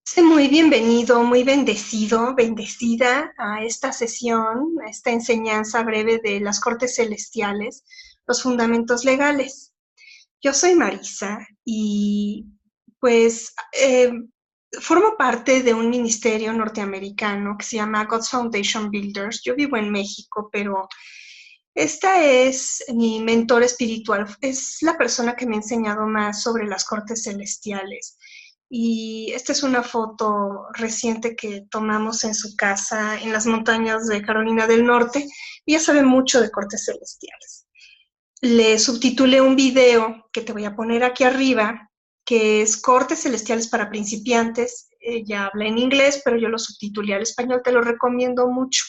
Sé muy bienvenido, muy bendecido, bendecida a esta sesión, a esta enseñanza breve de las Cortes Celestiales, los fundamentos legales. Yo soy Marisa y pues formo parte de un ministerio norteamericano que se llama God's Foundation Builders. Yo vivo en México, pero esta es mi mentor espiritual, es la persona que me ha enseñado más sobre las cortes celestiales. Y esta es una foto reciente que tomamos en su casa en las montañas de Carolina del Norte. Ella sabe mucho de cortes celestiales. Le subtitulé un video que te voy a poner aquí arriba, que es Cortes Celestiales para Principiantes. Ella habla en inglés, pero yo lo subtitulé al español, te lo recomiendo mucho.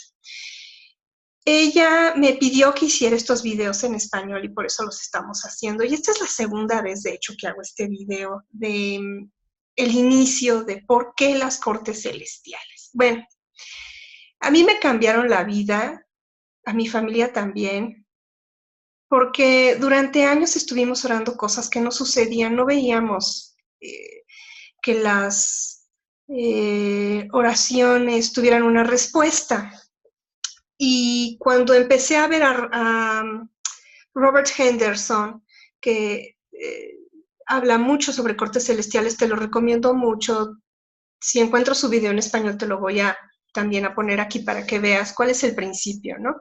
Ella me pidió que hiciera estos videos en español y por eso los estamos haciendo. Y esta es la segunda vez, de hecho, que hago este video de el inicio de por qué las cortes celestiales. Bueno, a mí me cambiaron la vida, a mi familia también, porque durante años estuvimos orando cosas que no sucedían, no veíamos que las oraciones tuvieran una respuesta. Y cuando empecé a ver a Robert Henderson, que habla mucho sobre cortes celestiales, te lo recomiendo mucho. Si encuentro su video en español, te lo voy a también a poner aquí para que veas cuál es el principio, ¿no?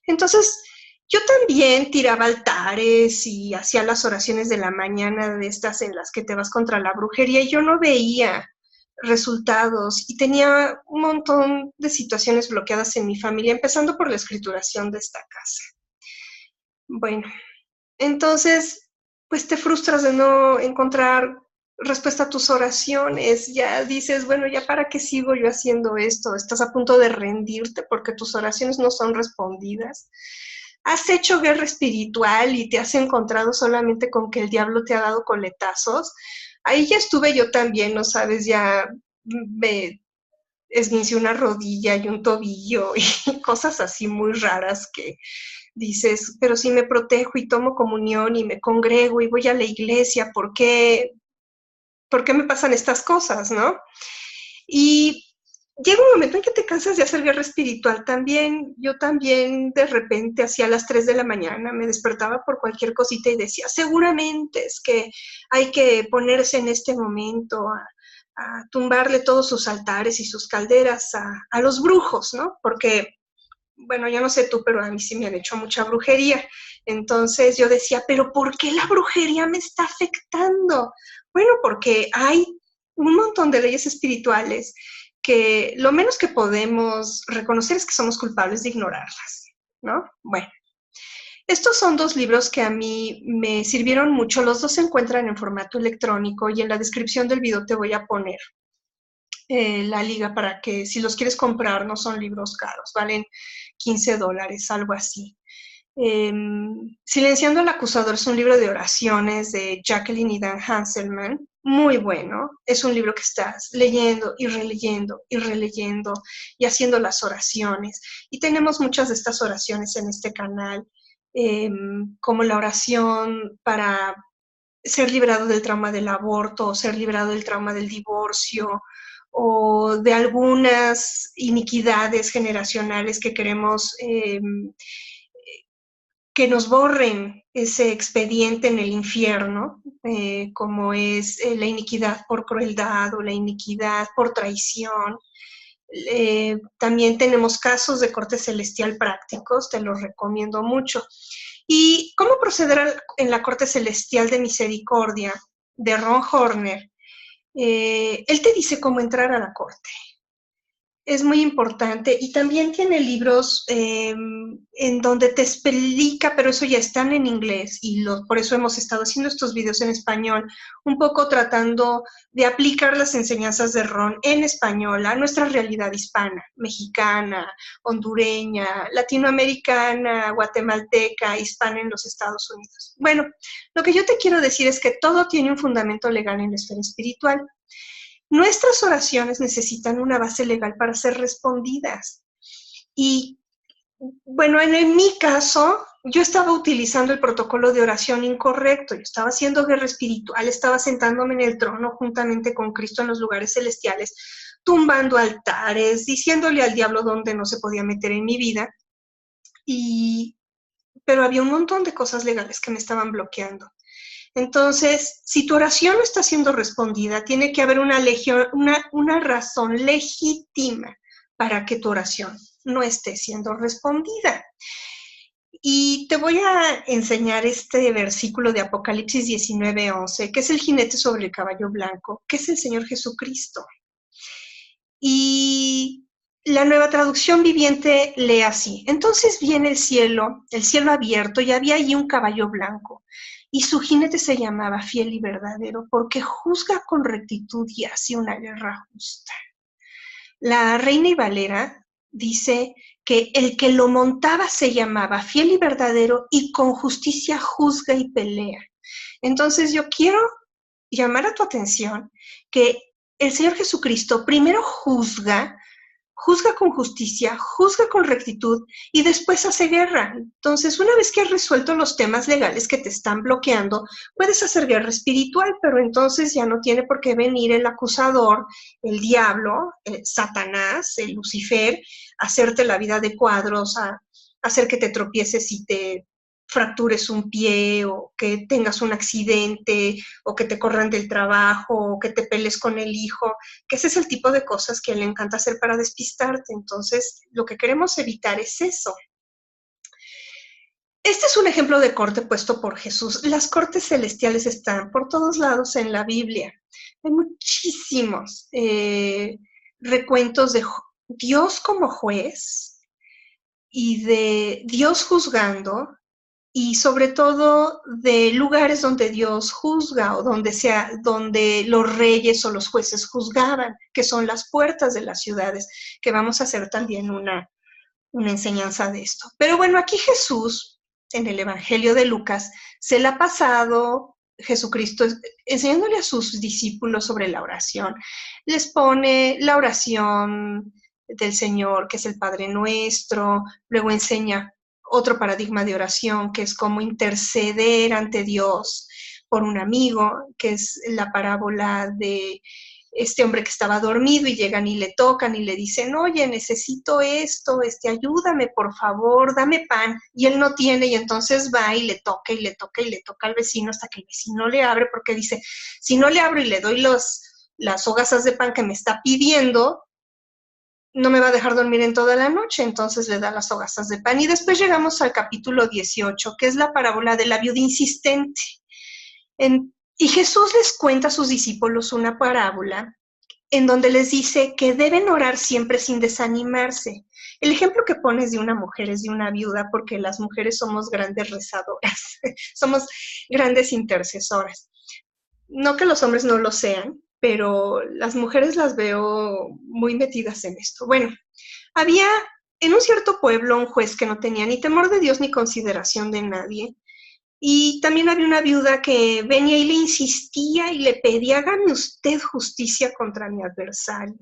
Entonces, yo también tiraba altares y hacía las oraciones de la mañana de estas en las que te vas contra la brujería y yo no veía resultados y tenía un montón de situaciones bloqueadas en mi familia, empezando por la escrituración de esta casa. Bueno, entonces, pues te frustras de no encontrar respuesta a tus oraciones, ya dices, bueno, ya para qué sigo yo haciendo esto, estás a punto de rendirte porque tus oraciones no son respondidas. Has hecho guerra espiritual y te has encontrado solamente con que el diablo te ha dado coletazos. Ahí ya estuve yo también, no sabes, ya me esguince una rodilla y un tobillo y cosas así muy raras que dices, pero si me protejo y tomo comunión y me congrego y voy a la iglesia, ¿por qué me pasan estas cosas, no? Y llega un momento en que te cansas de hacer guerra espiritual también. Yo también de repente hacía las 3 de la mañana, me despertaba por cualquier cosita y decía, seguramente es que hay que ponerse en este momento a tumbarle todos sus altares y sus calderas a los brujos, ¿no? Porque bueno, yo no sé tú, pero a mí sí me han hecho mucha brujería. Entonces yo decía, pero ¿por qué la brujería me está afectando? Bueno, porque hay un montón de leyes espirituales que lo menos que podemos reconocer es que somos culpables de ignorarlas, ¿no? Bueno, estos son dos libros que a mí me sirvieron mucho. Los dos se encuentran en formato electrónico y en la descripción del video te voy a poner la liga para que si los quieres comprar, no son libros caros, valen $15, algo así. Silenciando al acusador es un libro de oraciones de Jacqueline y Dan Hanselman, muy bueno. Es un libro que estás leyendo y releyendo y releyendo y haciendo las oraciones. Y tenemos muchas de estas oraciones en este canal, como la oración para ser librado del trauma del aborto, o ser librado del trauma del divorcio, o de algunas iniquidades generacionales que queremos que nos borren ese expediente en el infierno, como es la iniquidad por crueldad o la iniquidad por traición. También tenemos casos de corte celestial prácticos, te los recomiendo mucho. ¿Y cómo proceder en la corte celestial de misericordia de Ron Horner? Él te dice cómo entrar a la corte. Es muy importante y también tiene libros en donde te explica, pero eso ya están en inglés y por eso hemos estado haciendo estos videos en español, un poco tratando de aplicar las enseñanzas de Ron en español a nuestra realidad hispana, mexicana, hondureña, latinoamericana, guatemalteca, hispana en los Estados Unidos. Bueno, lo que yo te quiero decir es que todo tiene un fundamento legal en la esfera espiritual. Nuestras oraciones necesitan una base legal para ser respondidas. Y bueno, en mi caso, yo estaba utilizando el protocolo de oración incorrecto, yo estaba haciendo guerra espiritual, estaba sentándome en el trono juntamente con Cristo en los lugares celestiales, tumbando altares, diciéndole al diablo dónde no se podía meter en mi vida, pero había un montón de cosas legales que me estaban bloqueando. Entonces, si tu oración no está siendo respondida, tiene que haber una razón legítima para que tu oración no esté siendo respondida. Y te voy a enseñar este versículo de Apocalipsis 19:11, que es el jinete sobre el caballo blanco, que es el Señor Jesucristo. Y la Nueva Traducción Viviente lee así: entonces viene el cielo abierto, y había allí un caballo blanco, y su jinete se llamaba Fiel y Verdadero, porque juzga con rectitud y hace una guerra justa. La Reina y Valera dice que el que lo montaba se llamaba Fiel y Verdadero, y con justicia juzga y pelea. Entonces yo quiero llamar a tu atención que el Señor Jesucristo primero juzga con justicia, juzga con rectitud y después hace guerra. Entonces, una vez que has resuelto los temas legales que te están bloqueando, puedes hacer guerra espiritual, pero entonces ya no tiene por qué venir el acusador, el diablo, Satanás, el Lucifer, a hacerte la vida de cuadros, a hacer que te tropieces y te fractures un pie, o que tengas un accidente, o que te corran del trabajo, o que te pelees con el hijo, que ese es el tipo de cosas que le encanta hacer para despistarte. Entonces, lo que queremos evitar es eso. Este es un ejemplo de corte puesto por Jesús. Las cortes celestiales están por todos lados en la Biblia. Hay muchísimos recuentos de Dios como juez y de Dios juzgando, y sobre todo de lugares donde Dios juzga, o donde los reyes o los jueces juzgaban, que son las puertas de las ciudades, que vamos a hacer también una enseñanza de esto. Pero bueno, aquí Jesús, en el Evangelio de Lucas, se la ha pasado Jesucristo enseñándole a sus discípulos sobre la oración. Les pone la oración del Señor, que es el Padre Nuestro, luego enseña otro paradigma de oración, que es cómo interceder ante Dios por un amigo, que es la parábola de este hombre que estaba dormido y llegan y le tocan y le dicen: oye, necesito esto, ayúdame, por favor, dame pan. Y él no tiene, y entonces va y le toca y le toca y le toca al vecino hasta que el vecino le abre, porque dice: si no le abro y le doy las hogazas de pan que me está pidiendo, no me va a dejar dormir en toda la noche. Entonces le da las hogazas de pan. Y después llegamos al capítulo 18, que es la parábola de la viuda insistente. Y Jesús les cuenta a sus discípulos una parábola en donde les dice que deben orar siempre sin desanimarse. El ejemplo que pones de una mujer es de una viuda, porque las mujeres somos grandes rezadoras, somos grandes intercesoras. No que los hombres no lo sean, pero las mujeres las veo muy metidas en esto. Bueno, había en un cierto pueblo un juez que no tenía ni temor de Dios ni consideración de nadie. Y también había una viuda que venía y le insistía y le pedía: hágame usted justicia contra mi adversario.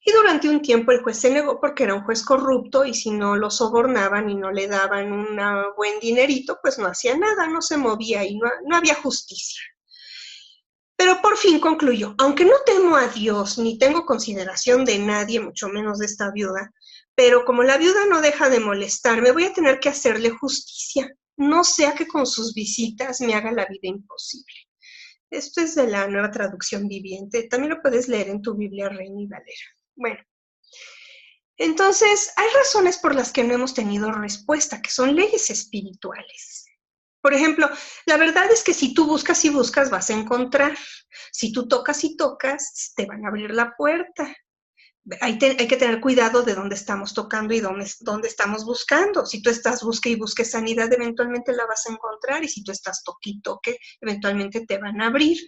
Y durante un tiempo el juez se negó, porque era un juez corrupto, y si no lo sobornaban y no le daban un buen dinerito, pues no hacía nada, no se movía y no había justicia. Pero por fin concluyó: aunque no temo a Dios ni tengo consideración de nadie, mucho menos de esta viuda, pero como la viuda no deja de molestarme, voy a tener que hacerle justicia, no sea que con sus visitas me haga la vida imposible. Esto es de la Nueva Traducción Viviente. También lo puedes leer en tu Biblia Reina y Valera. Bueno, entonces hay razones por las que no hemos tenido respuesta, que son leyes espirituales. Por ejemplo, la verdad es que si tú buscas y buscas, vas a encontrar. Si tú tocas y tocas, te van a abrir la puerta. Hay que tener cuidado de dónde estamos tocando y dónde estamos buscando. Si tú estás busque y busque sanidad, eventualmente la vas a encontrar, y si tú estás toque y toque, eventualmente te van a abrir.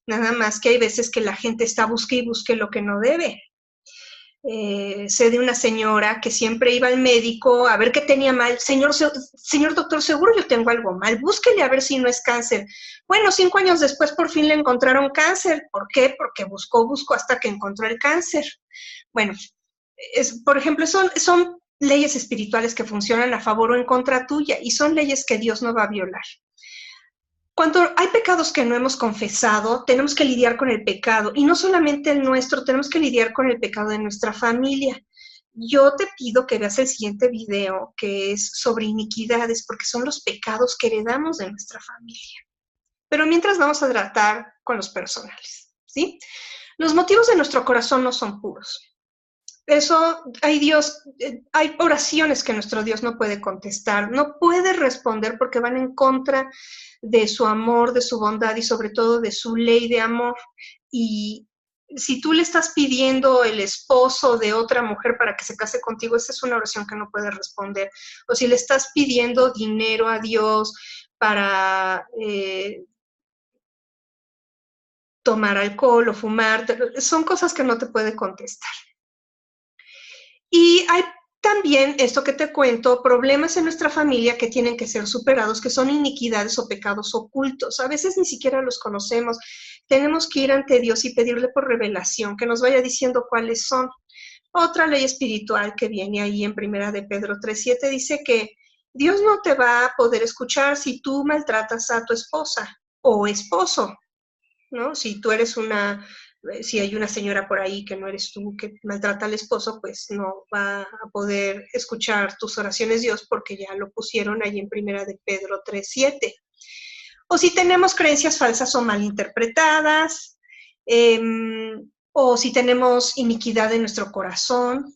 Nada más que hay veces que la gente está busque y busque lo que no debe. Sé de una señora que siempre iba al médico a ver qué tenía mal. Señor doctor, seguro yo tengo algo mal, búsquele a ver si no es cáncer. Bueno, 5 años después por fin le encontraron cáncer. ¿Por qué? Porque buscó hasta que encontró el cáncer. Bueno, por ejemplo, son leyes espirituales que funcionan a favor o en contra tuya, y son leyes que Dios no va a violar. Cuando hay pecados que no hemos confesado, tenemos que lidiar con el pecado, y no solamente el nuestro, tenemos que lidiar con el pecado de nuestra familia. Yo te pido que veas el siguiente video, que es sobre iniquidades, porque son los pecados que heredamos de nuestra familia. Pero mientras vamos a tratar con los personales, ¿sí? Los motivos de nuestro corazón no son puros. Eso, hay oraciones que nuestro Dios no puede contestar, no puede responder porque van en contra de su amor, de su bondad y sobre todo de su ley de amor. Y si tú le estás pidiendo el esposo de otra mujer para que se case contigo, esa es una oración que no puede responder. O si le estás pidiendo dinero a Dios para tomar alcohol o fumar, son cosas que no te puede contestar. Y hay también, esto que te cuento, problemas en nuestra familia que tienen que ser superados, que son iniquidades o pecados ocultos. A veces ni siquiera los conocemos. Tenemos que ir ante Dios y pedirle por revelación, que nos vaya diciendo cuáles son. Otra ley espiritual que viene ahí en Primera de Pedro 3:7 dice que Dios no te va a poder escuchar si tú maltratas a tu esposa o esposo, ¿no? Si hay una señora por ahí que no eres tú que maltrata al esposo, pues no va a poder escuchar tus oraciones Dios porque ya lo pusieron ahí en Primera de Pedro 3:7. O si tenemos creencias falsas o malinterpretadas, o si tenemos iniquidad en nuestro corazón.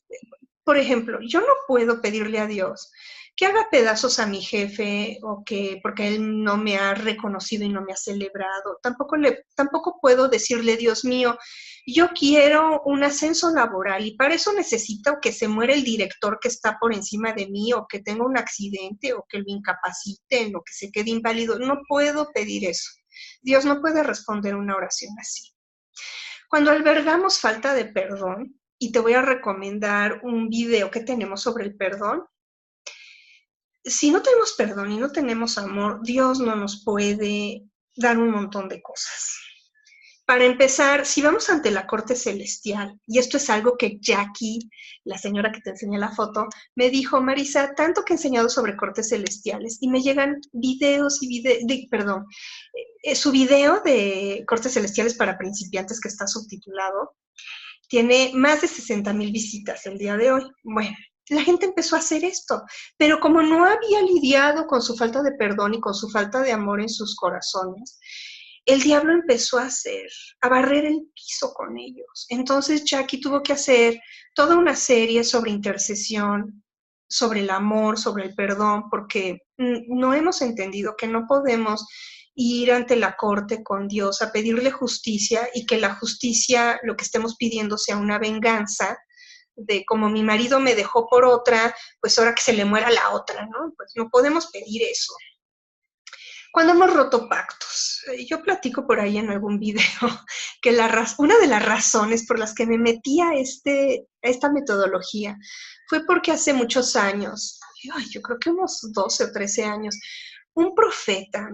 Por ejemplo, yo no puedo pedirle a Dios que haga pedazos a mi jefe o que porque él no me ha reconocido y no me ha celebrado. Tampoco puedo decirle, Dios mío, yo quiero un ascenso laboral y para eso necesito que se muera el director que está por encima de mí o que tenga un accidente o que lo incapaciten o que se quede inválido. No puedo pedir eso. Dios no puede responder una oración así. Cuando albergamos falta de perdón, y te voy a recomendar un video que tenemos sobre el perdón, si no tenemos perdón y no tenemos amor, Dios no nos puede dar un montón de cosas. Para empezar, si vamos ante la corte celestial, y esto es algo que Jackie, la señora que te enseñé la foto, me dijo, Marisa, tanto que he enseñado sobre cortes celestiales, y me llegan videos y su video de cortes celestiales para principiantes que está subtitulado, tiene más de 60,000 visitas el día de hoy. Bueno, la gente empezó a hacer esto, pero como no había lidiado con su falta de perdón y con su falta de amor en sus corazones, el diablo empezó a barrer el piso con ellos. Entonces Jackie tuvo que hacer toda una serie sobre intercesión, sobre el amor, sobre el perdón, porque no hemos entendido que no podemos ir ante la corte con Dios a pedirle justicia y que la justicia, lo que estemos pidiendo, sea una venganza de como mi marido me dejó por otra, pues ahora que se le muera la otra, ¿no? Pues no podemos pedir eso. Cuando hemos roto pactos, yo platico por ahí en algún video que una de las razones por las que me metí a esta metodología fue porque hace muchos años, yo creo que unos 12 o 13 años, un profeta,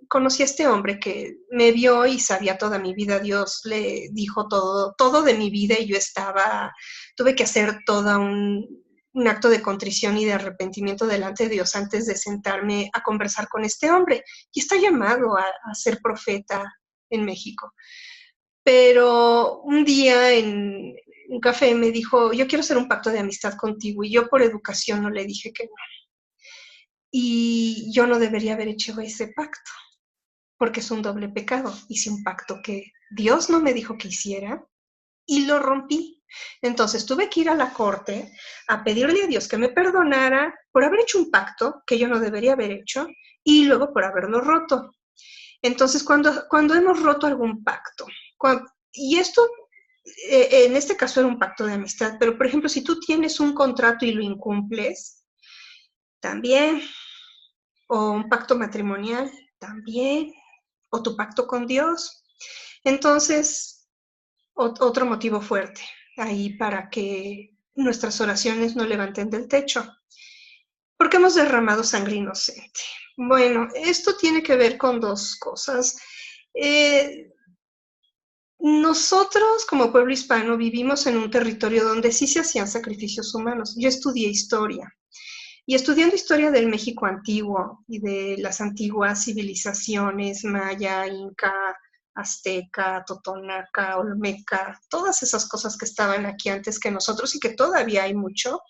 conocí a este hombre que me vio y sabía toda mi vida. Dios le dijo todo de mi vida y tuve que hacer todo un acto de contrición y de arrepentimiento delante de Dios antes de sentarme a conversar con este hombre. Y está llamado a ser profeta en México. Pero un día en un café me dijo, yo quiero hacer un pacto de amistad contigo, y yo por educación no le dije que no. Y yo no debería haber hecho ese pacto, porque es un doble pecado. Hice un pacto que Dios no me dijo que hiciera y lo rompí. Entonces tuve que ir a la corte a pedirle a Dios que me perdonara por haber hecho un pacto que yo no debería haber hecho y luego por haberlo roto. Entonces, cuando hemos roto algún pacto, y esto en este caso era un pacto de amistad, pero por ejemplo, si tú tienes un contrato y lo incumples, también, o un pacto matrimonial, también, o tu pacto con Dios. Entonces, otro motivo fuerte ahí para que nuestras oraciones no levanten del techo. ¿Por qué hemos derramado sangre inocente? Bueno, esto tiene que ver con dos cosas. Nosotros, como pueblo hispano, vivimos en un territorio donde sí se hacían sacrificios humanos. Yo estudié historia. Y estudiando historia del México antiguo y de las antiguas civilizaciones maya, inca, azteca, totonaca, olmeca, todas esas cosas que estaban aquí antes que nosotros y que todavía hay mucho,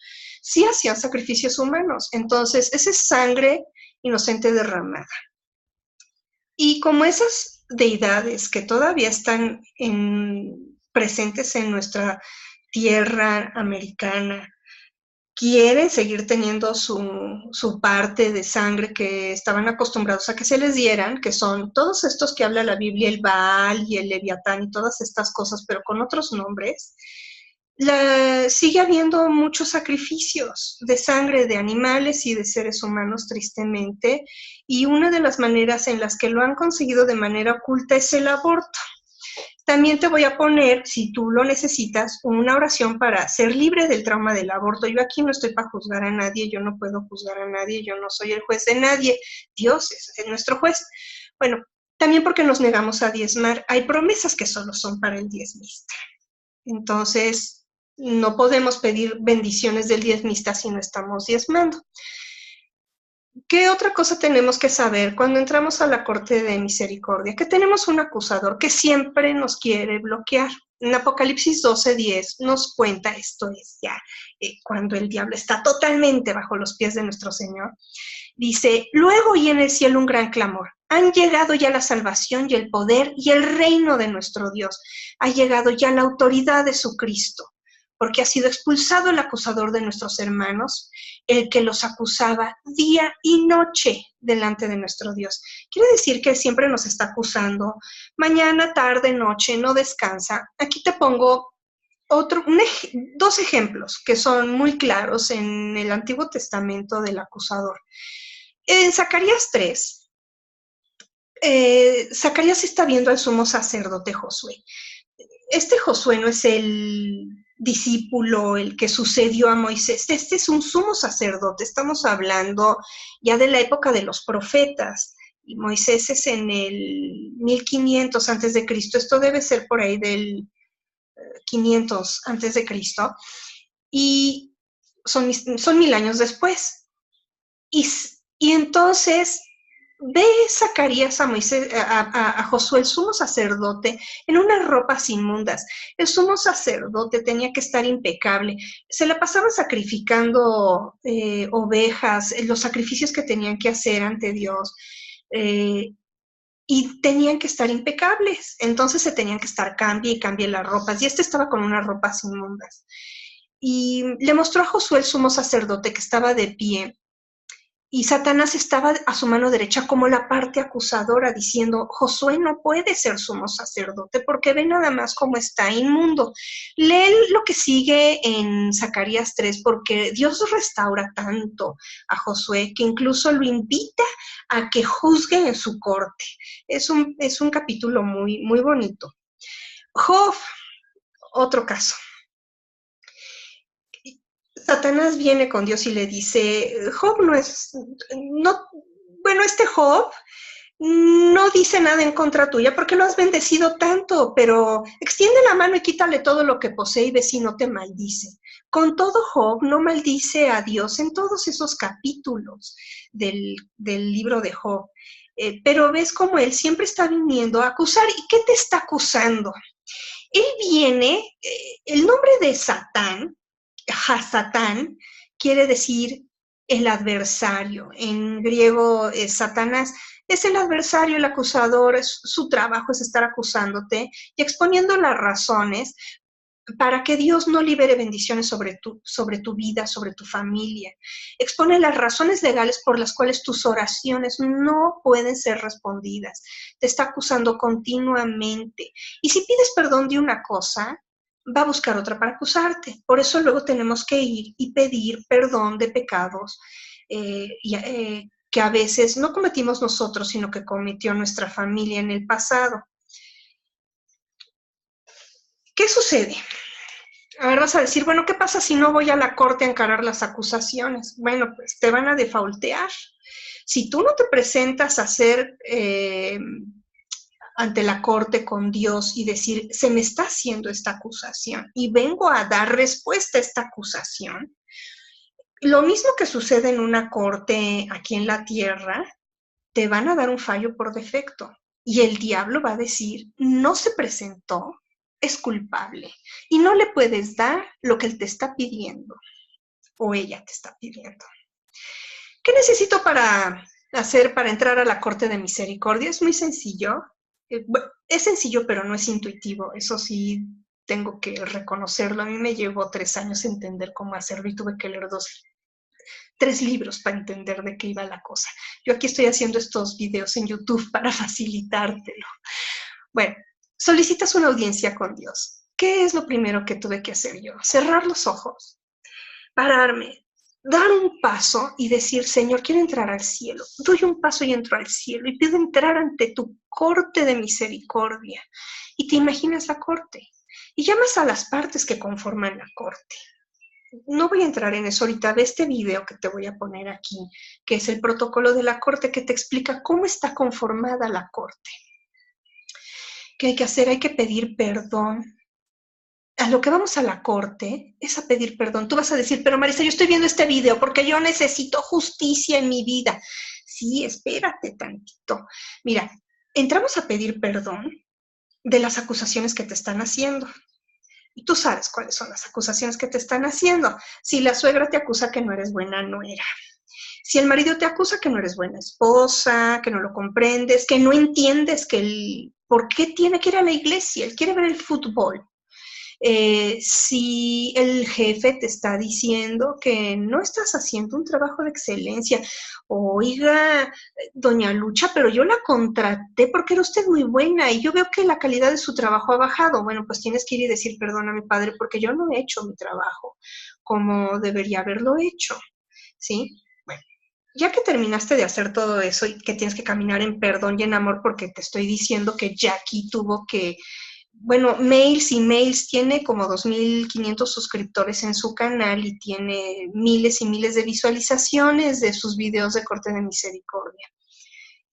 sí hacían sacrificios humanos. Entonces, esa es sangre inocente derramada. Y como esas deidades que todavía están presentes en nuestra tierra americana, quieren seguir teniendo su parte de sangre que estaban acostumbrados a que se les dieran, que son todos estos que habla la Biblia, el Baal y el Leviatán y todas estas cosas, pero con otros nombres, sigue habiendo muchos sacrificios de sangre de animales y de seres humanos, tristemente, y una de las maneras en las que lo han conseguido de manera oculta es el aborto. También te voy a poner, si tú lo necesitas, una oración para ser libre del trauma del aborto. Yo aquí no estoy para juzgar a nadie, yo no puedo juzgar a nadie, yo no soy el juez de nadie, Dios es nuestro juez. Bueno, también porque nos negamos a diezmar, hay promesas que solo son para el diezmista. Entonces, no podemos pedir bendiciones del diezmista si no estamos diezmando. ¿Qué otra cosa tenemos que saber cuando entramos a la Corte de Misericordia? Que tenemos un acusador que siempre nos quiere bloquear. En Apocalipsis 12:10 nos cuenta, esto es ya cuando el diablo está totalmente bajo los pies de nuestro Señor. Dice, luego oí en el cielo un gran clamor. Han llegado ya la salvación y el poder y el reino de nuestro Dios. Ha llegado ya la autoridad de su Cristo, porque ha sido expulsado el acusador de nuestros hermanos, el que los acusaba día y noche delante de nuestro Dios. Quiere decir que Él siempre nos está acusando, mañana, tarde, noche, no descansa. Aquí te pongo dos ejemplos que son muy claros en el Antiguo Testamento del acusador. En Zacarías 3, Zacarías está viendo al sumo sacerdote Josué. Este Josué no es el discípulo, el que sucedió a Moisés. Este es un sumo sacerdote. Estamos hablando ya de la época de los profetas. Y Moisés es en el 1500 antes de Cristo. Esto debe ser por ahí del 500 antes de Cristo. Y son 1000 años después. Y entonces ve Zacarías a Moisés, a Josué, el sumo sacerdote, en unas ropas inmundas. El sumo sacerdote tenía que estar impecable. Se la pasaban sacrificando ovejas, los sacrificios que tenían que hacer ante Dios, y tenían que estar impecables. Entonces se tenían que estar cambie y cambie las ropas. Y estaba con unas ropas inmundas. Y le mostró a Josué, el sumo sacerdote, que estaba de pie. Y Satanás estaba a su mano derecha como la parte acusadora, diciendo, Josué no puede ser sumo sacerdote porque ve nada más cómo está inmundo. Lee lo que sigue en Zacarías 3, porque Dios restaura tanto a Josué que incluso lo invita a que juzgue en su corte. Es un capítulo muy, muy bonito. Job, otro caso. Satanás viene con Dios y le dice, Job este Job no dice nada en contra tuya porque lo has bendecido tanto, pero extiende la mano y quítale todo lo que posee y ve si no te maldice. Con todo, Job no maldice a Dios en todos esos capítulos del libro de Job. Pero ves como él siempre está viniendo a acusar. ¿Y qué te está acusando? Él viene, el nombre de Satán, Hasatán, quiere decir el adversario. En griego, Satanás es el adversario, el acusador, su trabajo es estar acusándote y exponiendo las razones para que Dios no libere bendiciones sobre tu vida, sobre tu familia. Expone las razones legales por las cuales tus oraciones no pueden ser respondidas. Te está acusando continuamente. Y si pides perdón de una cosa, va a buscar otra para acusarte. Por eso luego tenemos que ir y pedir perdón de pecados que a veces no cometimos nosotros, sino que cometió nuestra familia en el pasado. ¿Qué sucede? A ver, vas a decir, bueno, ¿qué pasa si no voy a la corte a encarar las acusaciones? Bueno, pues te van a defaultear. Si tú no te presentas a ante la corte con Dios y decir, se me está haciendo esta acusación y vengo a dar respuesta a esta acusación. Lo mismo que sucede en una corte aquí en la tierra, te van a dar un fallo por defecto y el diablo va a decir, no se presentó, es culpable y no le puedes dar lo que él te está pidiendo o ella te está pidiendo. ¿Qué necesito para entrar a la corte de misericordia? Es muy sencillo. Es sencillo, pero no es intuitivo. Eso sí, tengo que reconocerlo. A mí me llevó 3 años entender cómo hacerlo y tuve que leer 3 libros para entender de qué iba la cosa. Yo aquí estoy haciendo estos videos en YouTube para facilitártelo. Bueno, solicitas una audiencia con Dios. ¿Qué es lo primero que tuve que hacer yo? Cerrar los ojos, pararme, dar un paso y decir, Señor, quiero entrar al cielo. Doy un paso y entro al cielo y pido entrar ante tu corte de misericordia. Y te imaginas la corte y llamas a las partes que conforman la corte. No voy a entrar en eso ahorita. Ve este video que te voy a poner aquí, que es el protocolo de la corte, que te explica cómo está conformada la corte. ¿Qué hay que hacer? Hay que pedir perdón. A lo que vamos a la corte es a pedir perdón. Tú vas a decir, pero Marisa, yo estoy viendo este video porque yo necesito justicia en mi vida. Sí, espérate tantito. Mira, entramos a pedir perdón de las acusaciones que te están haciendo. Y tú sabes cuáles son las acusaciones que te están haciendo. Si la suegra te acusa que no eres buena nuera. Si el marido te acusa que no eres buena esposa, que no lo comprendes, que no entiendes por qué tiene que ir a la iglesia, él quiere ver el fútbol. Si el jefe te está diciendo que no estás haciendo un trabajo de excelencia, oiga, doña Lucha, pero yo la contraté porque era usted muy buena y yo veo que la calidad de su trabajo ha bajado. Bueno, pues tienes que ir y decir, perdóname, padre, porque yo no he hecho mi trabajo como debería haberlo hecho, ¿sí? Bueno, ya que terminaste de hacer todo eso y que tienes que caminar en perdón y en amor, porque te estoy diciendo que Jackie tuvo que mails y mails, tiene como 2,500 suscriptores en su canal y tiene miles y miles de visualizaciones de sus videos de corte de misericordia.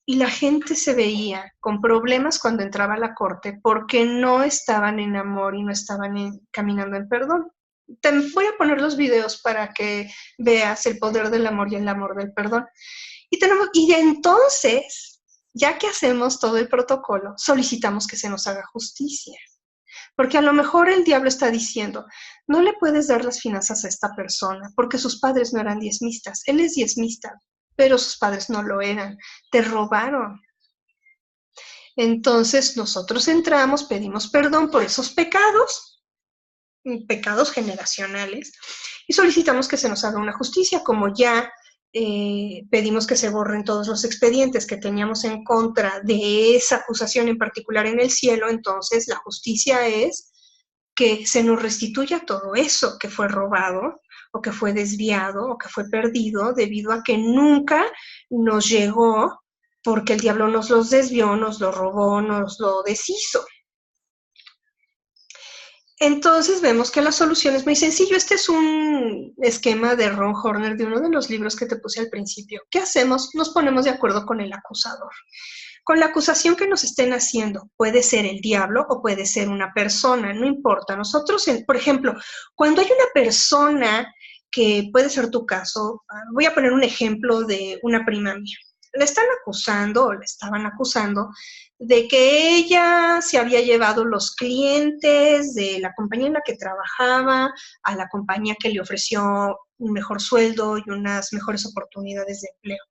Y la gente se veía con problemas cuando entraba a la corte porque no estaban en amor y no estaban caminando en perdón. Te voy a poner los videos para que veas el poder del amor y el amor del perdón. Y entonces, ya que hacemos todo el protocolo, solicitamos que se nos haga justicia. Porque a lo mejor el diablo está diciendo, no le puedes dar las finanzas a esta persona porque sus padres no eran diezmistas. Él es diezmista, pero sus padres no lo eran. Te robaron. Entonces nosotros entramos, pedimos perdón por esos pecados generacionales, y solicitamos que se nos haga una justicia, como ya pedimos que se borren todos los expedientes que teníamos en contra de esa acusación en particular en el cielo. Entonces la justicia es que se nos restituya todo eso que fue robado o que fue desviado o que fue perdido debido a que nunca nos llegó porque el diablo nos los desvió, nos lo robó, nos lo deshizo. Entonces vemos que la solución es muy sencillo. Este es un esquema de Ron Horner, de uno de los libros que te puse al principio. ¿Qué hacemos? Nos ponemos de acuerdo con el acusador. Con la acusación que nos estén haciendo, puede ser el diablo o puede ser una persona, no importa. Nosotros, por ejemplo, cuando hay una persona, que puede ser tu caso, voy a poner un ejemplo de una prima mía. Le están acusando, o le estaban acusando, de que ella se había llevado los clientes de la compañía en la que trabajaba a la compañía que le ofreció un mejor sueldo y unas mejores oportunidades de empleo.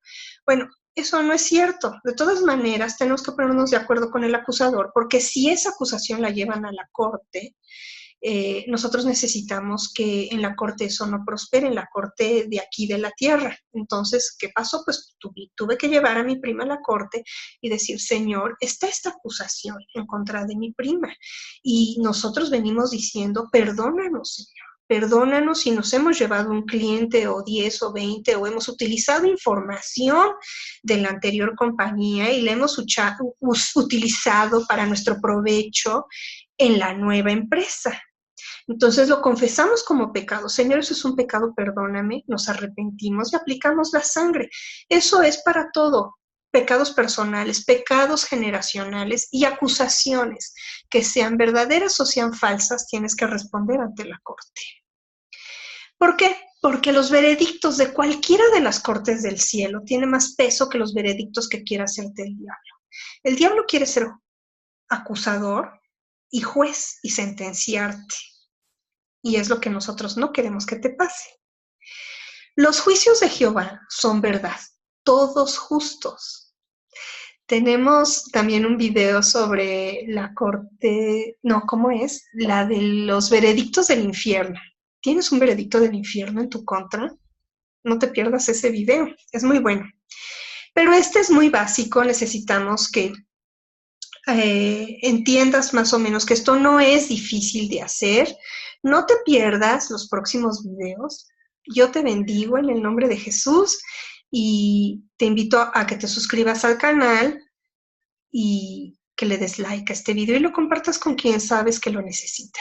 Bueno, eso no es cierto. De todas maneras, tenemos que ponernos de acuerdo con el acusador, porque si esa acusación la llevan a la corte, nosotros necesitamos que en la corte eso no prospere, en la corte de aquí de la tierra. Entonces, ¿qué pasó? Pues tuve que llevar a mi prima a la corte y decir, Señor, está esta acusación en contra de mi prima. Y nosotros venimos diciendo, perdónanos, Señor. Perdónanos si nos hemos llevado un cliente o 10 o 20 o hemos utilizado información de la anterior compañía y la hemos utilizado para nuestro provecho en la nueva empresa. Entonces lo confesamos como pecado. Señor, eso es un pecado, perdóname, nos arrepentimos y aplicamos la sangre. Eso es para todo. pecados personales, pecados generacionales y acusaciones que sean verdaderas o sean falsas, tienes que responder ante la corte. ¿Por qué? Porque los veredictos de cualquiera de las cortes del cielo tienen más peso que los veredictos que quiera hacerte el diablo. El diablo quiere ser acusador y juez y sentenciarte. Y es lo que nosotros no queremos que te pase. Los juicios de Jehová son verdad, todos justos. Tenemos también un video sobre la corte, no, ¿cómo es? La de los veredictos del infierno. ¿Tienes un veredicto del infierno en tu contra? No te pierdas ese video, es muy bueno. Pero este es muy básico, necesitamos que entiendas más o menos que esto no es difícil de hacer. No te pierdas los próximos videos. Yo te bendigo en el nombre de Jesús y te invito a que te suscribas al canal y que le des like a este video y lo compartas con quien sabes que lo necesita.